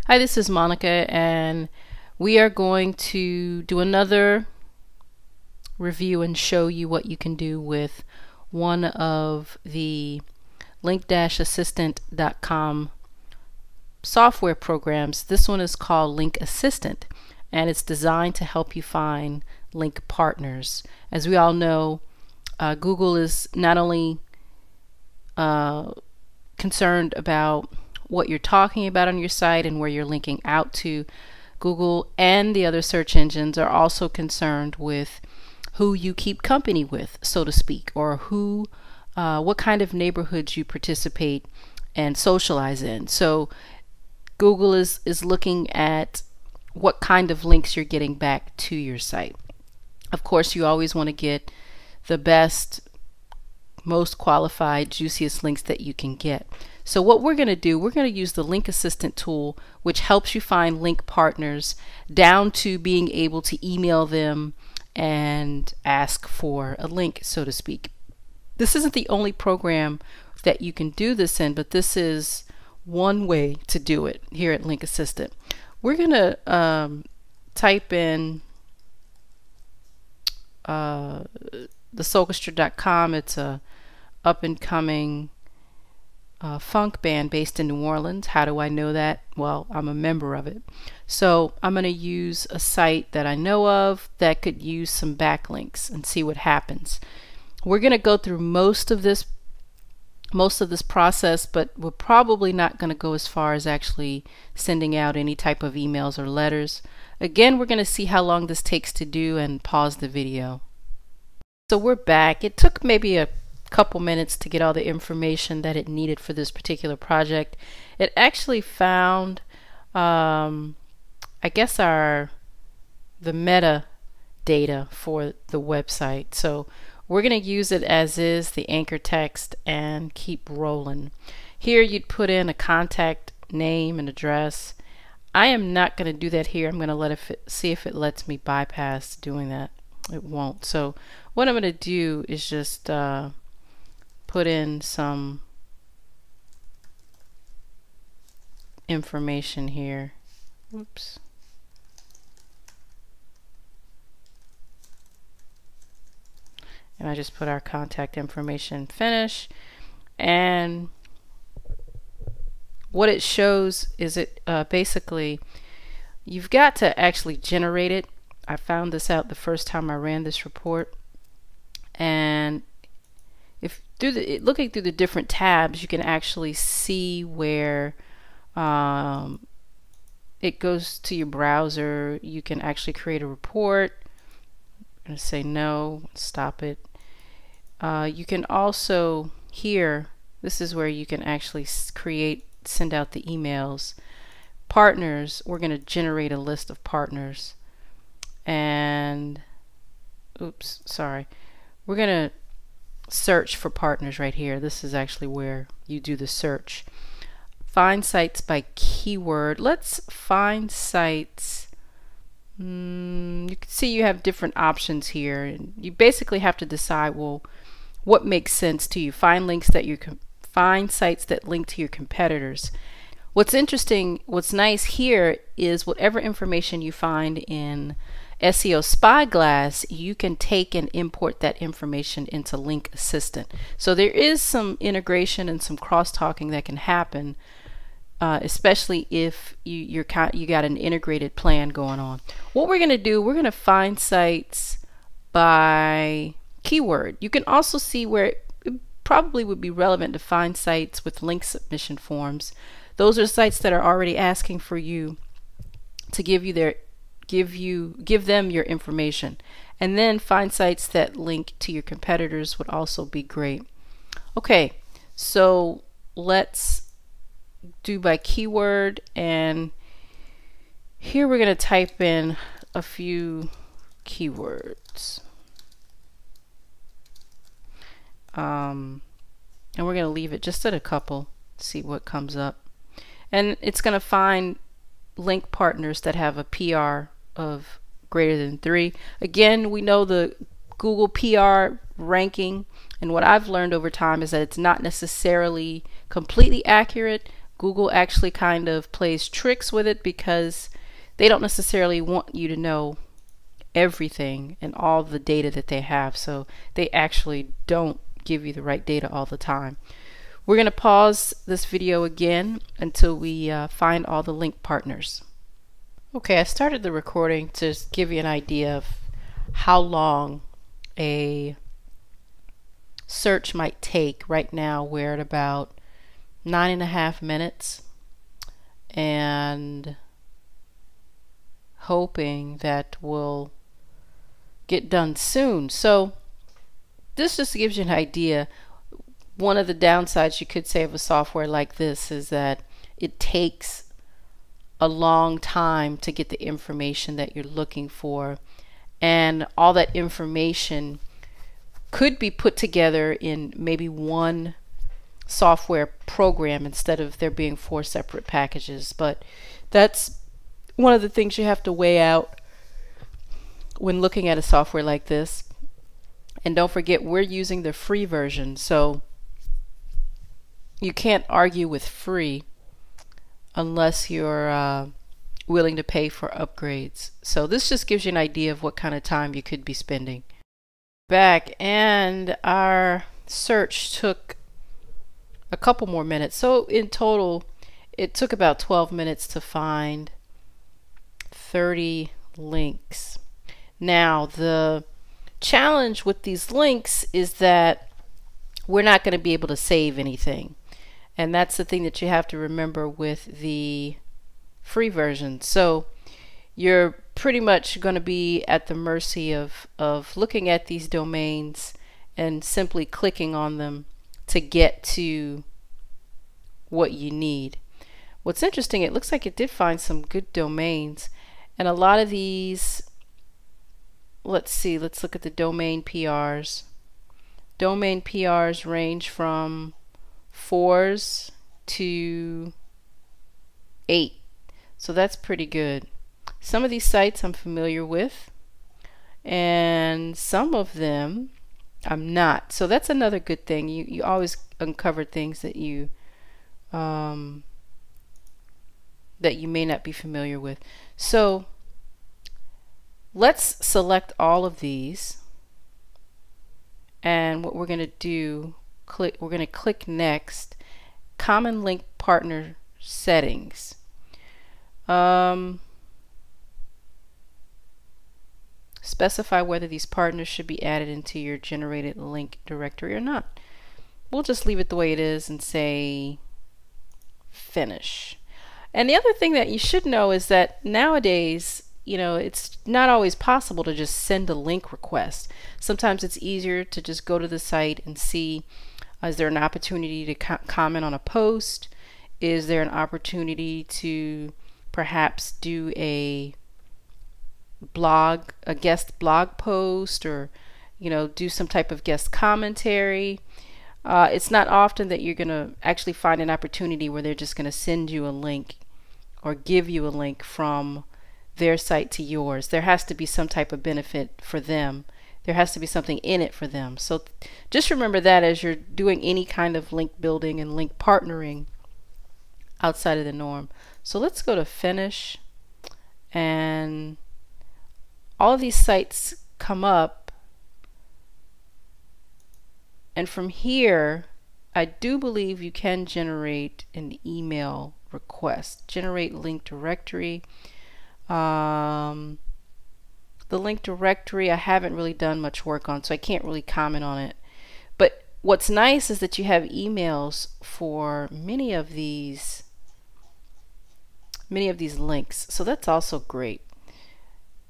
Hi, this is Monica, and we are going to do another review and show you what you can do with one of the link-assistant.com software programs. This one is called Link Assistant, and it's designed to help you find link partners. As we all know, Google is not only concerned about what you're talking about on your site and where you're linking out to. Google and the other search engines are also concerned with who you keep company with, so to speak, or who, what kind of neighborhoods you participate and socialize in. So Google is looking at what kind of links you're getting back to your site. Of course, you always want to get the best, most qualified, juiciest links that you can get. So what we're going to do, we're going to use the Link Assistant tool, which helps you find link partners down to being able to email them and ask for a link, so to speak. This isn't the only program that you can do this in, but this is one way to do it here at Link Assistant. We're going to type in thesoulcaster.com. It's a up-and-coming funk band based in New Orleans. How do I know that? Well, I'm a member of it. So I'm going to use a site that I know of that could use some backlinks and see what happens. We're going to go through most of this process, but we're probably not going to go as far as actually sending out any type of emails or letters. Again, we're going to see how long this takes to do and pause the video. So we're back. It took maybe a couple minutes to get all the information that it needed for this particular project. It actually found I guess the meta data for the website. So we're going to use it as is, the anchor text, and keep rolling. Here you'd put in a contact name and address. I am not going to do that here. I'm going to see if it lets me bypass doing that. It won't. So what I'm going to do is just put in some information here. Oops. And I just put our contact information, finish, and what it shows is it basically you've got to actually generate it. I found this out the first time I ran this report, and if looking through the different tabs, you can actually see where it goes to your browser. You can actually create a report. I'm going to say no, stop it. You can also, here, this is where you can actually send out the emails. Partners, we're going to generate a list of partners. And, oops, sorry. We're going to search for partners right here. This is actually where you do the search. Find sites by keyword. Let's find sites. You can see you have different options here. You basically have to decide, well, what makes sense to you. Find links that find sites that link to your competitors. What's interesting, what's nice here is whatever information you find in SEO Spyglass, you can take and import that information into Link Assistant. So there is some integration and some cross-talking that can happen, especially if you got an integrated plan going on. What we're going to do, we're going to find sites by keyword. You can also see where it probably would be relevant to find sites with link submission forms. Those are sites that are already asking for you to give them your information. And then find sites that link to your competitors would also be great. Okay, so let's do by keyword, and here we're going to type in a few keywords. And we're going to leave it just at a couple, see what comes up. And it's going to find link partners that have a PR of greater than 3. Again, we know the Google PR ranking, and what I've learned over time is that it's not necessarily completely accurate, Google actually kind of plays tricks with it because they don't necessarily want you to know everything and all the data that they have, so they actually don't give you the right data all the time. We're going to pause this video again until we find all the link partners. Okay, I started the recording to give you an idea of how long a search might take. Right now we're at about 9.5 minutes, and hoping that we'll get done soon. So this just gives you an idea. One of the downsides you could say of a software like this is that it takes a long time to get the information that you're looking for, and all that information could be put together in maybe one software program instead of there being 4 separate packages. But that's one of the things you have to weigh out when looking at a software like this. And don't forget, we're using the free version, so you can't argue with free unless you're willing to pay for upgrades. So this just gives you an idea of what kind of time you could be spending. Back, and our search took a couple more minutes. So in total, it took about 12 minutes to find 30 links. Now, the challenge with these links is that we're not going to be able to save anything. And that's the thing that you have to remember with the free version. So you're pretty much going to be at the mercy of looking at these domains and simply clicking on them to get to what you need. What's interesting, it looks like it did find some good domains, and a lot of these, let's look at the domain PRs. Domain PRs range from 4s to 8, so that's pretty good. Some of these sites I'm familiar with, and some of them I'm not. So that's another good thing. You always uncover things that you may not be familiar with. So let's select all of these, and what we're going to do, we're going to click next, common link partner settings. Specify whether these partners should be added into your generated link directory or not. We'll just leave it the way it is and say finish. And the other thing that you should know is that nowadays, it's not always possible to just send a link request. Sometimes it's easier to just go to the site and see, is there an opportunity to comment on a post? Is there an opportunity to perhaps do a guest blog post, or do some type of guest commentary? It's not often that you're going to actually find an opportunity where they're just going to send you a link or give you a link from their site to yours. There has to be some type of benefit for them. There has to be something in it for them. So just remember that as you're doing any kind of link building and link partnering outside of the norm. So let's go to finish, and all of these sites come up, and from here I do believe you can generate an email request. Generate link directory. The link directory I haven't really done much work on, so I can't really comment on it. But what's nice is that you have emails for many of these links, so that's also great.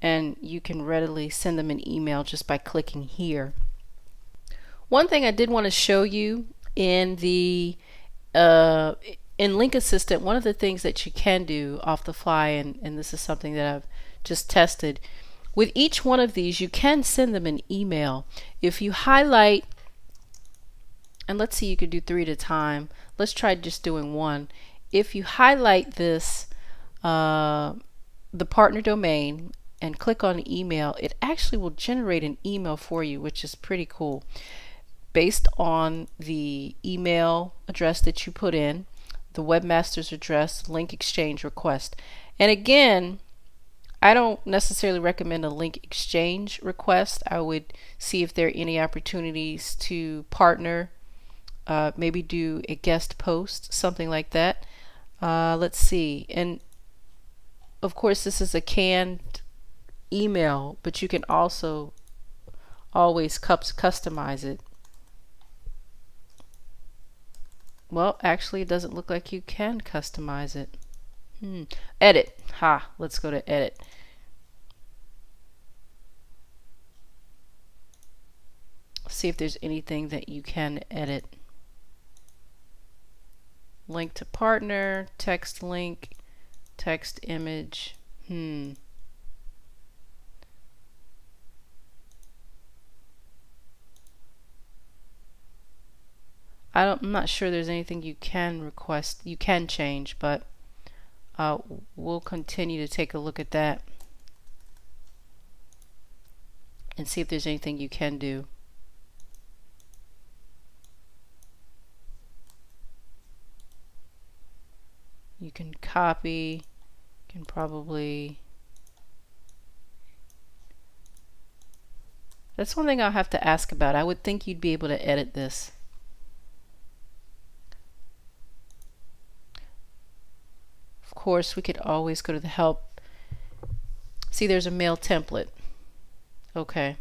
And you can readily send them an email just by clicking here. One thing I did want to show you in the in Link Assistant, one of the things that you can do off the fly, and this is something that I've just tested, with each one of these you can send them an email. If you highlight, and let's see, you could do 3 at a time. Let's try just doing 1. If you highlight this, the partner domain, and click on email, it actually will generate an email for you, which is pretty cool. Based on the email address that you put in, the webmaster's address, link exchange request. And again, I don't necessarily recommend a link exchange request. I would see if there are any opportunities to partner, maybe do a guest post, something like that. Let's see. And of course, this is a canned email, but you can also always customize it. Well, actually, it doesn't look like you can customize it. Edit. Let's go to edit. See if there's anything that you can edit. Link to partner, text link, text image. I'm not sure there's anything you can request, you can change, but we'll continue to take a look at that and see if there's anything you can do. You can copy, you can probably, that's one thing I'll have to ask about. I would think you'd be able to edit this. Of course, we could always go to the help. See, there's a mail template. Okay.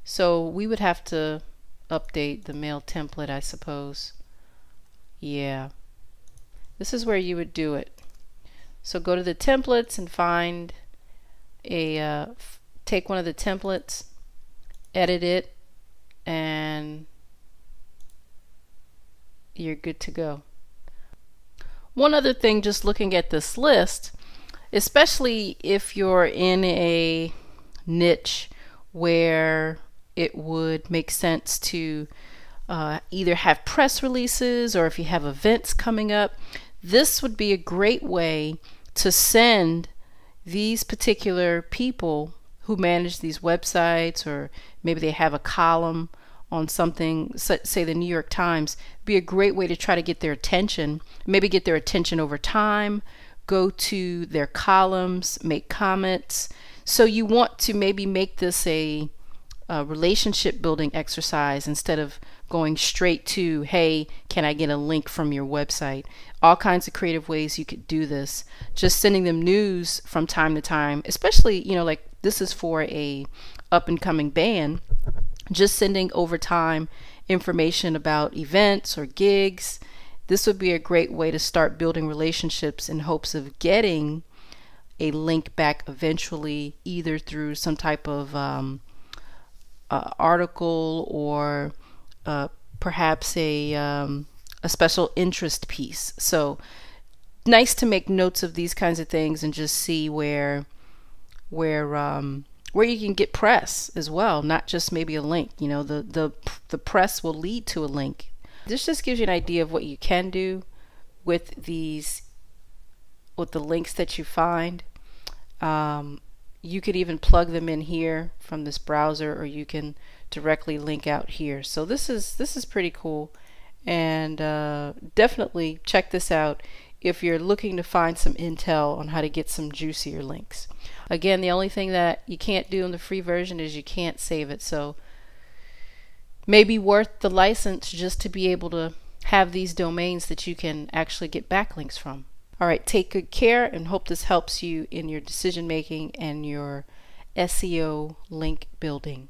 So we would have to update the mail template, I suppose. Yeah. This is where you would do it. So go to the templates and find a, take one of the templates, edit it, and you're good to go. One other thing, just looking at this list, especially if you're in a niche where it would make sense to either have press releases or if you have events coming up, this would be a great way to send these particular people who manage these websites, or maybe they have a column on something, say the New York Times, be a great way to try to get their attention, maybe get their attention over time, go to their columns, make comments. So you want to maybe make this a relationship building exercise instead of going straight to, hey, can I get a link from your website? All kinds of creative ways you could do this. Just sending them news from time to time, especially, like this is for a up and coming band, just sending over time information about events or gigs. This would be a great way to start building relationships in hopes of getting a link back eventually, either through some type of article or perhaps a special interest piece. So nice to make notes of these kinds of things and just see where you can get press as well, not just maybe a link. The press will lead to a link. This just gives you an idea of what you can do with the links that you find. You could even plug them in here from this browser, or you can directly link out here. So this is pretty cool, and definitely check this out if you're looking to find some intel on how to get some juicier links. Again, the only thing that you can't do in the free version is you can't save it, so maybe worth the license just to be able to have these domains that you can actually get backlinks from. All right, take good care, and hope this helps you in your decision making and your SEO link building.